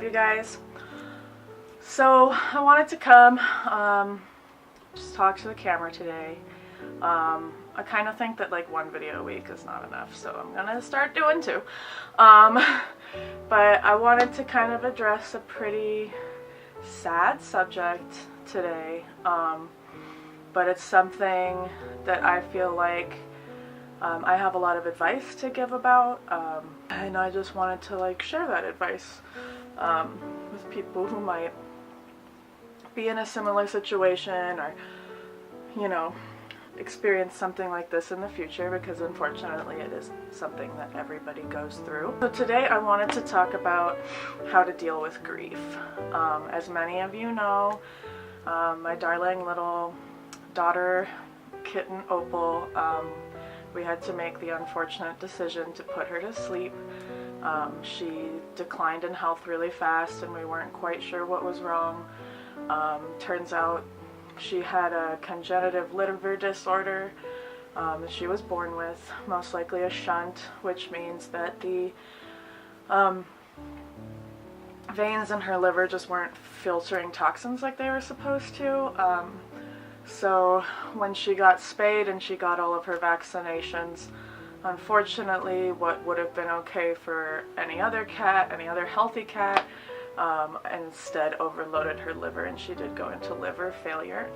you guys. So I wanted to come just talk to the camera today. I kind of think that like one video a week is not enough, so I'm gonna start doing two. But I wanted to kind of address a pretty sad subject today, but it's something that I feel like I have a lot of advice to give about, and I just wanted to like share that advice with people who might be in a similar situation or, you know, experience something like this in the future, because unfortunately it is something that everybody goes through. So today I wanted to talk about how to deal with grief. As many of you know, my darling little daughter, kitten Opal, we had to make the unfortunate decision to put her to sleep. She declined in health really fast and we weren't quite sure what was wrong. Turns out she had a congenitive liver disorder that she was born with, most likely a shunt, which means that the veins in her liver just weren't filtering toxins like they were supposed to. So when she got spayed and she got all of her vaccinations, unfortunately what would have been okay for any other cat, any other healthy cat, instead overloaded her liver and she did go into liver failure.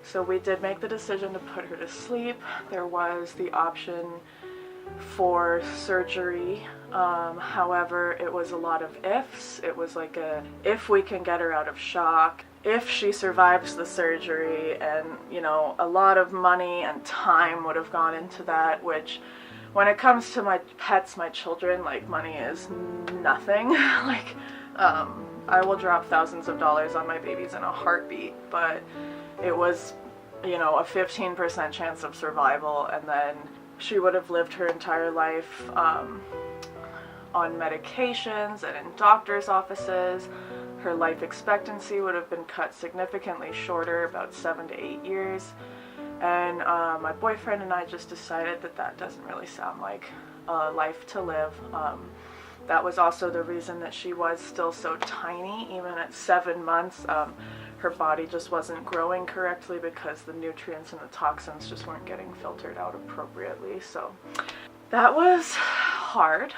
So we did make the decision to put her to sleep. There was the option for surgery, however it was a lot of ifs. It was like a, if we can get her out of shock, if she survives the surgery, and you know, a lot of money and time would have gone into that, which when it comes to my pets, my children, like money is nothing. Like I will drop thousands of dollars on my babies in a heartbeat, but it was, you know, a 15% chance of survival, and then she would have lived her entire life on medications and in doctor's offices. Her life expectancy would have been cut significantly shorter, about 7 to 8 years. And my boyfriend and I just decided that that doesn't really sound like a life to live. That was also the reason that she was still so tiny, even at 7 months. Her body just wasn't growing correctly because the nutrients and the toxins just weren't getting filtered out appropriately. So that was hard,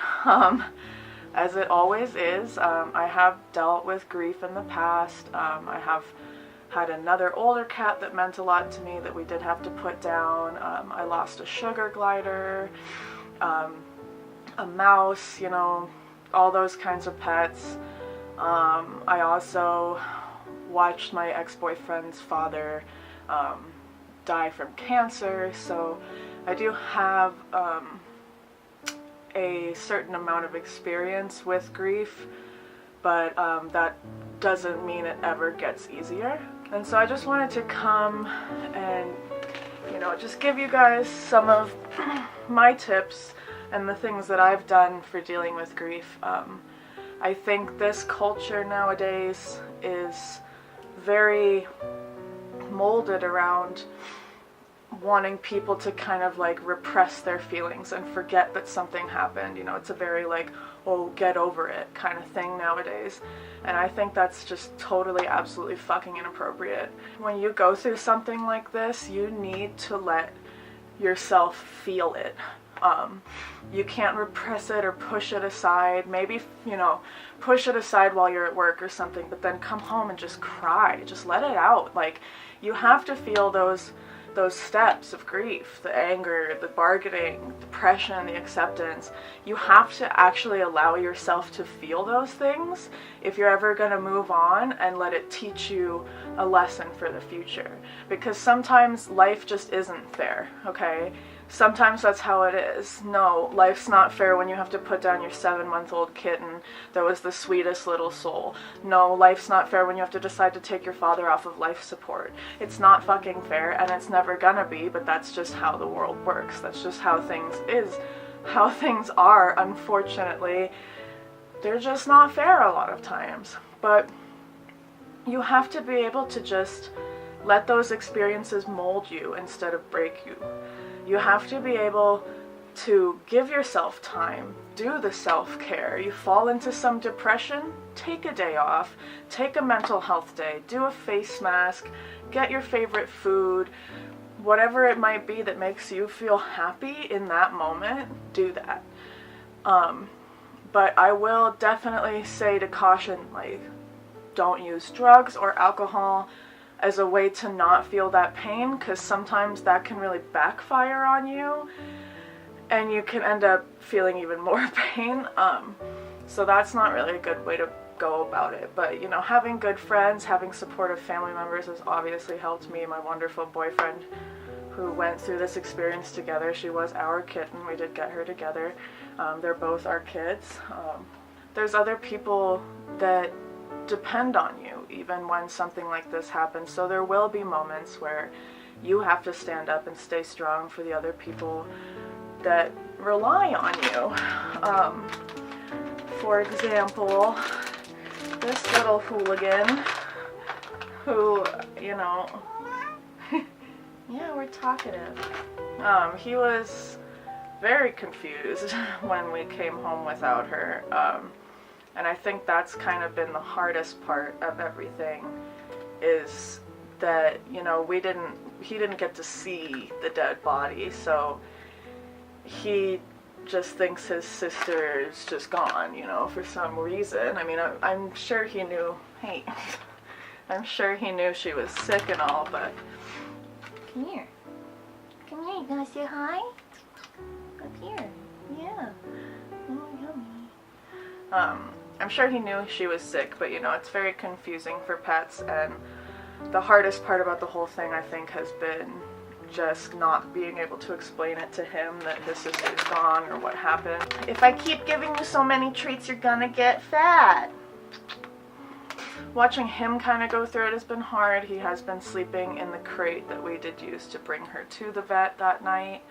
as it always is. I have dealt with grief in the past. I have had another older cat that meant a lot to me that we did have to put down. I lost a sugar glider, a mouse, you know, all those kinds of pets. I also watched my ex-boyfriend's father die from cancer, so I do have a certain amount of experience with grief, but that doesn't mean it ever gets easier. And so I just wanted to come and, you know, just give you guys some of my tips and the things that I've done for dealing with grief. I think this culture nowadays is very molded around wanting people to kind of like repress their feelings and forget that something happened. You know, it's a very like, oh, get over it kind of thing nowadays. And I think that's just totally, absolutely fucking inappropriate. When you go through something like this, you need to let yourself feel it. You can't repress it or push it aside. Maybe, you know, push it aside while you're at work or something, but then come home and just cry. Just let it out. Like, you have to feel those steps of grief, the anger, the bargaining, depression, the acceptance. You have to actually allow yourself to feel those things if you're ever going to move on and let it teach you a lesson for the future. Because sometimes life just isn't fair, okay? Sometimes that's how it is. No, life's not fair when you have to put down your 7-month-old kitten that was the sweetest little soul. No, life's not fair when you have to decide to take your father off of life support. It's not fucking fair, and it's never gonna be, but that's just how the world works. That's just how things are, unfortunately. They're just not fair a lot of times. But you have to be able to just let those experiences mold you instead of break you. You have to be able to give yourself time, do the self-care. You fall into some depression, take a day off, take a mental health day, do a face mask, get your favorite food, whatever it might be that makes you feel happy in that moment, do that. But I will definitely say to caution, like, don't use drugs or alcohol as a way to not feel that pain, because sometimes that can really backfire on you and you can end up feeling even more pain. So that's not really a good way to go about it. But, you know, having good friends, having supportive family members has obviously helped me. My wonderful boyfriend who went through this experience together, she was our kitten, we did get her together. They're both our kids. There's other people that depend on you even when something like this happens, so there will be moments where you have to stand up and stay strong for the other people that rely on you. For example, this little hooligan who, you know, yeah, we're talkative. He was very confused when we came home without her. And I think that's kind of been the hardest part of everything, is that, you know, he didn't get to see the dead body, so he just thinks his sister is just gone, you know, for some reason. I mean, I'm sure he knew, hey, I'm sure he knew she was sick and all, but come here, you gonna say hi? Up here, yeah, oh, yummy. I'm sure he knew she was sick, but, you know, it's very confusing for pets, and the hardest part about the whole thing, I think, has been just not being able to explain it to him that his sister's gone or what happened. If I keep giving you so many treats, you're gonna get fat. Watching him kind of go through it has been hard. He has been sleeping in the crate that we did use to bring her to the vet that night.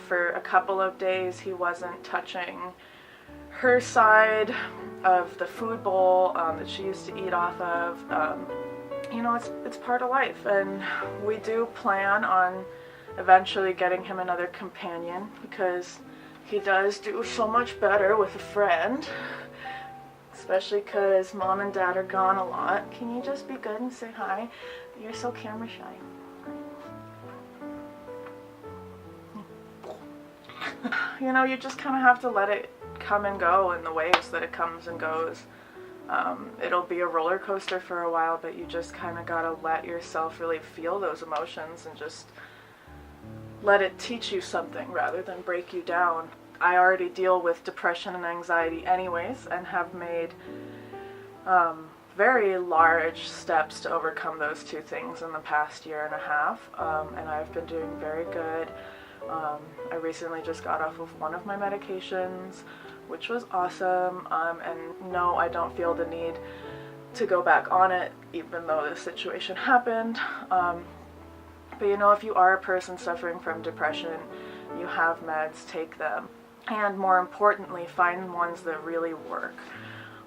For a couple of days, he wasn't touching her side of the food bowl that she used to eat off of. You know, it's part of life, and we do plan on eventually getting him another companion, because he does do so much better with a friend, especially because mom and dad are gone a lot. Can you just be good and say hi? You're so camera shy. You know, you just kind of have to let it come and go in the waves that it comes and goes. It'll be a roller coaster for a while, but you just kind of gotta let yourself really feel those emotions and just let it teach you something rather than break you down. I already deal with depression and anxiety anyways, and have made very large steps to overcome those two things in the past year and a half, and I've been doing very good. I recently just got off of one of my medications, which was awesome, and no, I don't feel the need to go back on it, even though this situation happened. But you know, if you are a person suffering from depression, you have meds, take them. And more importantly, find ones that really work.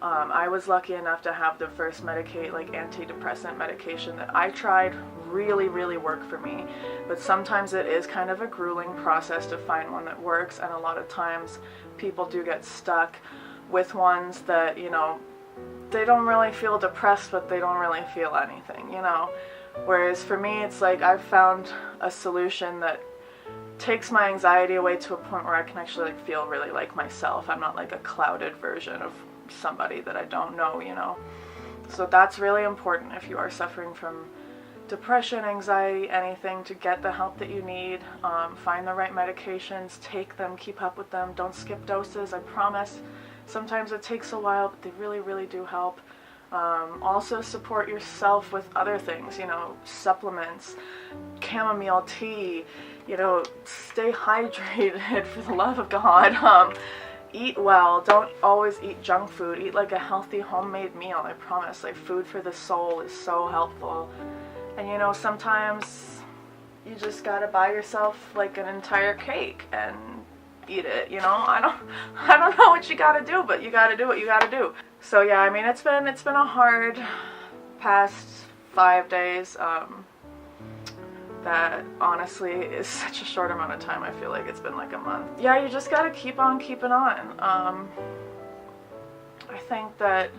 I was lucky enough to have the first antidepressant medication that I tried really worked for me, but sometimes it is kind of a grueling process to find one that works, and a lot of times people do get stuck with ones that, you know, they don't really feel depressed, but they don't really feel anything, you know. Whereas for me, it's like I've found a solution that takes my anxiety away to a point where I can actually feel really like myself. I'm not like a clouded version of somebody that I don't know, you know. So that's really important if you are suffering from depression, anxiety, anything, to get the help that you need. Find the right medications, take them, keep up with them, don't skip doses, I promise. Sometimes it takes a while, but they really do help. Also support yourself with other things, you know, supplements, chamomile tea, you know, stay hydrated for the love of God. Eat well, don't always eat junk food, eat like a healthy homemade meal, I promise. Like, food for the soul is so helpful. And you know, sometimes you just gotta buy yourself like an entire cake and eat it, you know. I don't know what you gotta do, but you gotta do what you gotta do. So yeah, I mean, it's been a hard past 5 days, that honestly is such a short amount of time. I feel like it's been like a month. Yeah, you just gotta keep on keeping on. I think that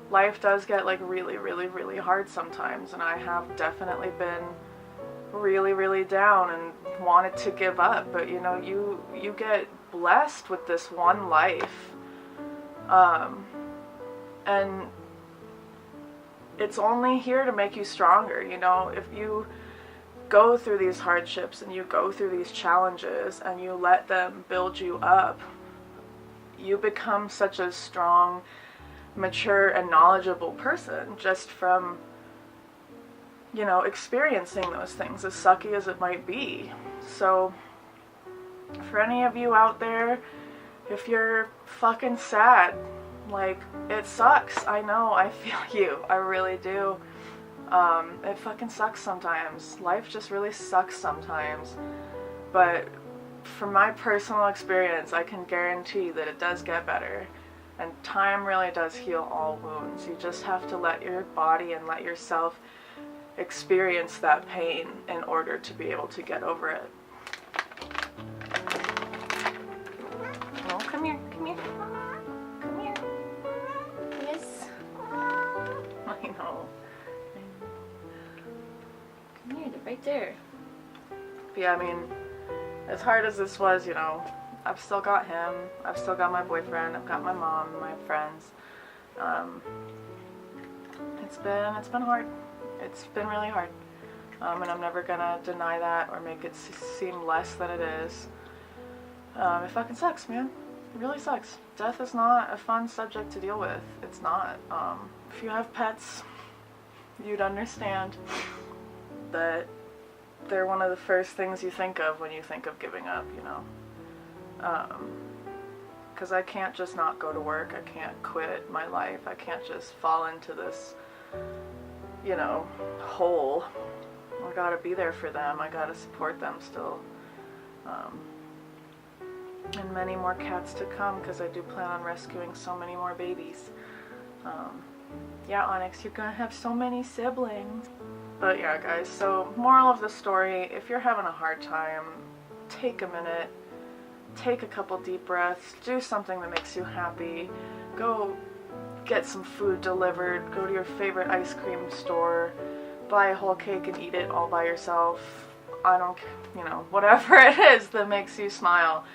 life does get like really, really, really hard sometimes, and I have definitely been really, really down and wanted to give up, but you know, you get blessed with this one life, and it's only here to make you stronger. You know, if you go through these hardships and you go through these challenges and you let them build you up, you become such a strong, mature, and knowledgeable person just from, you know, experiencing those things, as sucky as it might be. So for any of you out there, if you're fucking sad, like, it sucks. I know, I feel you. I really do. It fucking sucks sometimes. Life just really sucks sometimes. But from my personal experience, I can guarantee that it does get better. And time really does heal all wounds. You just have to let your body and let yourself experience that pain in order to be able to get over it. Oh, come here, come here. Come here. Yes. I know. Come here, they're right there. But yeah, I mean, as hard as this was, you know, I've still got him, I've still got my boyfriend, I've got my mom, my friends. It's been hard. It's been really hard. And I'm never gonna deny that or make it seem less than it is. It fucking sucks, man. It really sucks. Death is not a fun subject to deal with. It's not. If you have pets, you'd understand that they're one of the first things you think of when you think of giving up, you know. Because I can't just not go to work. I can't quit my life. I can't just fall into this, you know, hole. I gotta be there for them. I gotta support them still. And many more cats to come, because I do plan on rescuing so many more babies. Yeah, Onyx, you're gonna have so many siblings. But yeah, guys, so moral of the story, if you're having a hard time, take a minute, take a couple deep breaths, do something that makes you happy, go get some food delivered, go to your favorite ice cream store, buy a whole cake and eat it all by yourself. I don't, you know, whatever it is that makes you smile.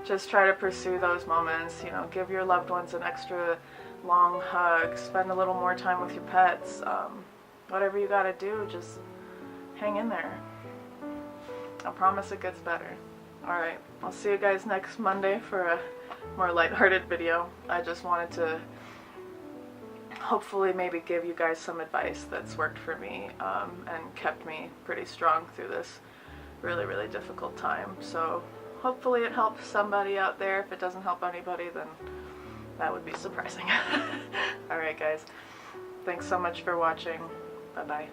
Just try to pursue those moments, you know, give your loved ones an extra long hug, spend a little more time with your pets. Whatever you gotta do, just hang in there. I promise it gets better. Alright, I'll see you guys next Monday for a more lighthearted video. I just wanted to hopefully maybe give you guys some advice that's worked for me, and kept me pretty strong through this really, really difficult time. So hopefully it helps somebody out there. If it doesn't help anybody, then that would be surprising. Alright guys, thanks so much for watching. Bye-bye.